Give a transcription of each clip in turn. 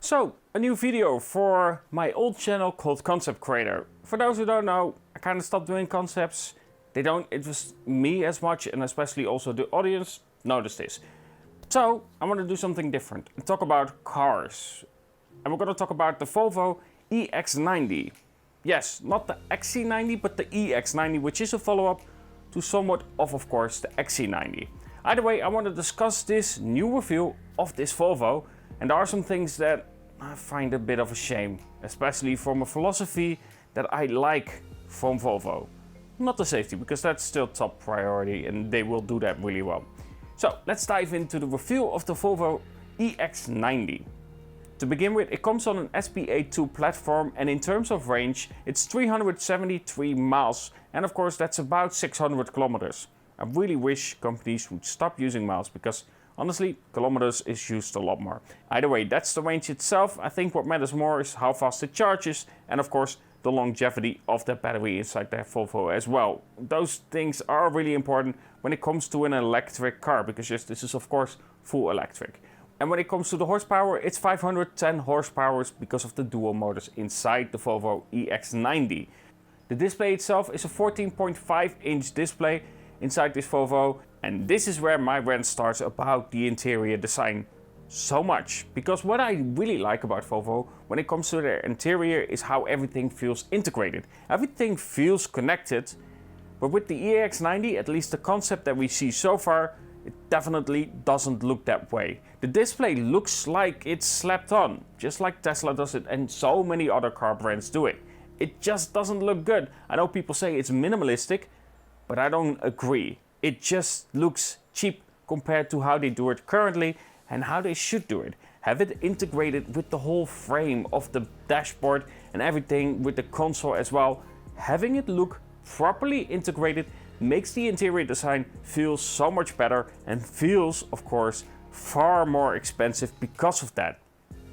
So, a new video for my old channel called ConceptsCreator. For those who don't know, I kind of stopped doing concepts. They don't interest me as much, and especially also the audience noticed this. So, I want to do something different and talk about cars. And we're going to talk about the Volvo EX90. Yes, not the XC90, but the EX90, which is a follow-up to somewhat of course, the XC90. Either way, I want to discuss this new review of this Volvo, and there are some things that I find a bit of a shame, especially from a philosophy that I like from Volvo. Not the safety, because that's still top priority and they will do that really well. So let's dive into the review of the Volvo EX90. To begin with, it comes on an SPA2 platform, and in terms of range, it's 373 miles, and of course that's about 600 kilometers. I really wish companies would stop using miles, because honestly, kilometers is used a lot more. Either way, that's the range itself. I think what matters more is how fast it charges, and of course the longevity of the battery inside the Volvo as well. Those things are really important when it comes to an electric car, because yes, this is of course full electric. And when it comes to the horsepower, it's 510 horsepower because of the dual motors inside the Volvo EX90. The display itself is a 14.5-inch display inside this Volvo, and this is where my rant starts about the interior design so much. Because what I really like about Volvo when it comes to their interior is how everything feels integrated. Everything feels connected, but with the EX90, at least the concept that we see so far, it definitely doesn't look that way. The display looks like it's slapped on, just like Tesla does it and so many other car brands do it. It just doesn't look good. I know people say it's minimalistic, but I don't agree. It just looks cheap compared to how they do it currently and how they should do it. Have it integrated with the whole frame of the dashboard and everything with the console as well. Having it look properly integrated makes the interior design feel so much better and feels, of course, far more expensive because of that.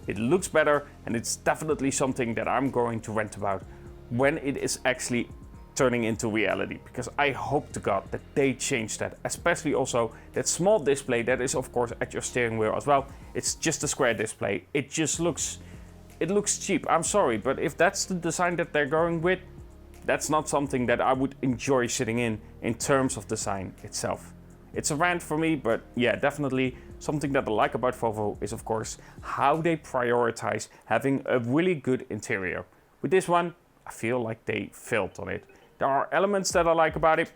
It looks better, and it's definitely something that I'm going to rant about when it is actually turning into reality, because I hope to God that they change that, especially also that small display that is of course at your steering wheel as well. It's just a square display. It just looks cheap. I'm sorry, but if that's the design that they're going with, that's not something that I would enjoy sitting in terms of design itself. It's a rant for me, but yeah, definitely something that I like about Volvo is of course how they prioritize having a really good interior. With this one, I feel like they failed on it. There are elements that I like about it,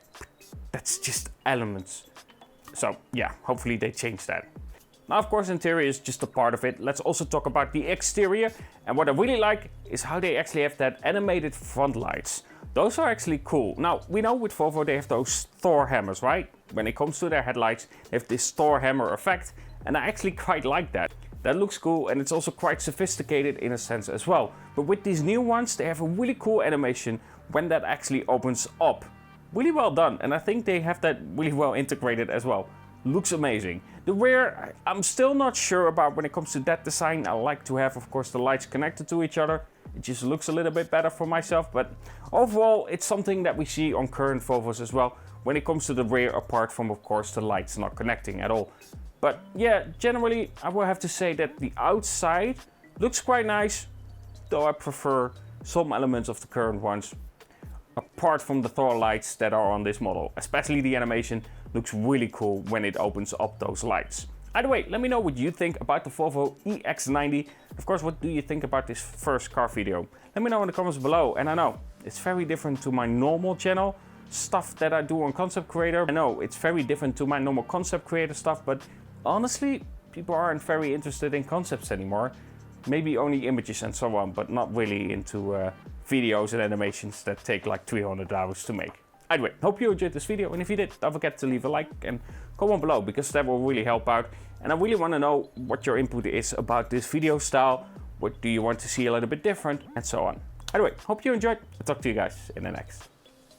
that's just elements. So yeah, hopefully they change that. Now of course interior is just a part of it. Let's also talk about the exterior. And what I really like is how they actually have that animated front lights. Those are actually cool. Now we know with Volvo they have those Thor hammers, right? When it comes to their headlights, they have this Thor hammer effect, and I actually quite like that. That looks cool, and it's also quite sophisticated in a sense as well. But with these new ones, they have a really cool animation when that actually opens up. Really well done, and I think they have that really well integrated as well. Looks amazing. The rear, I'm still not sure about when it comes to that design. I like to have, of course, the lights connected to each other. It just looks a little bit better for myself, but overall, it's something that we see on current Volvos as well when it comes to the rear, apart from, of course, the lights not connecting at all. But yeah, generally, I will have to say that the outside looks quite nice, though I prefer some elements of the current ones, apart from the Thor lights that are on this model. Especially the animation looks really cool when it opens up those lights. Either way, let me know what you think about the Volvo EX90. Of course, what do you think about this first car video? Let me know in the comments below. And I know it's very different to my normal channel stuff that I do on ConceptsCreator. I know it's very different to my normal ConceptsCreator stuff, but honestly, people aren't very interested in concepts anymore. Maybe only images and so on, but not really into videos and animations that take like 300 hours to make. Anyway, hope you enjoyed this video, and if you did, don't forget to leave a like and comment below, because that will really help out. And I really want to know what your input is about this video style. What do you want to see a little bit different, and so on. Anyway, hope you enjoyed. I'll talk to you guys in the next.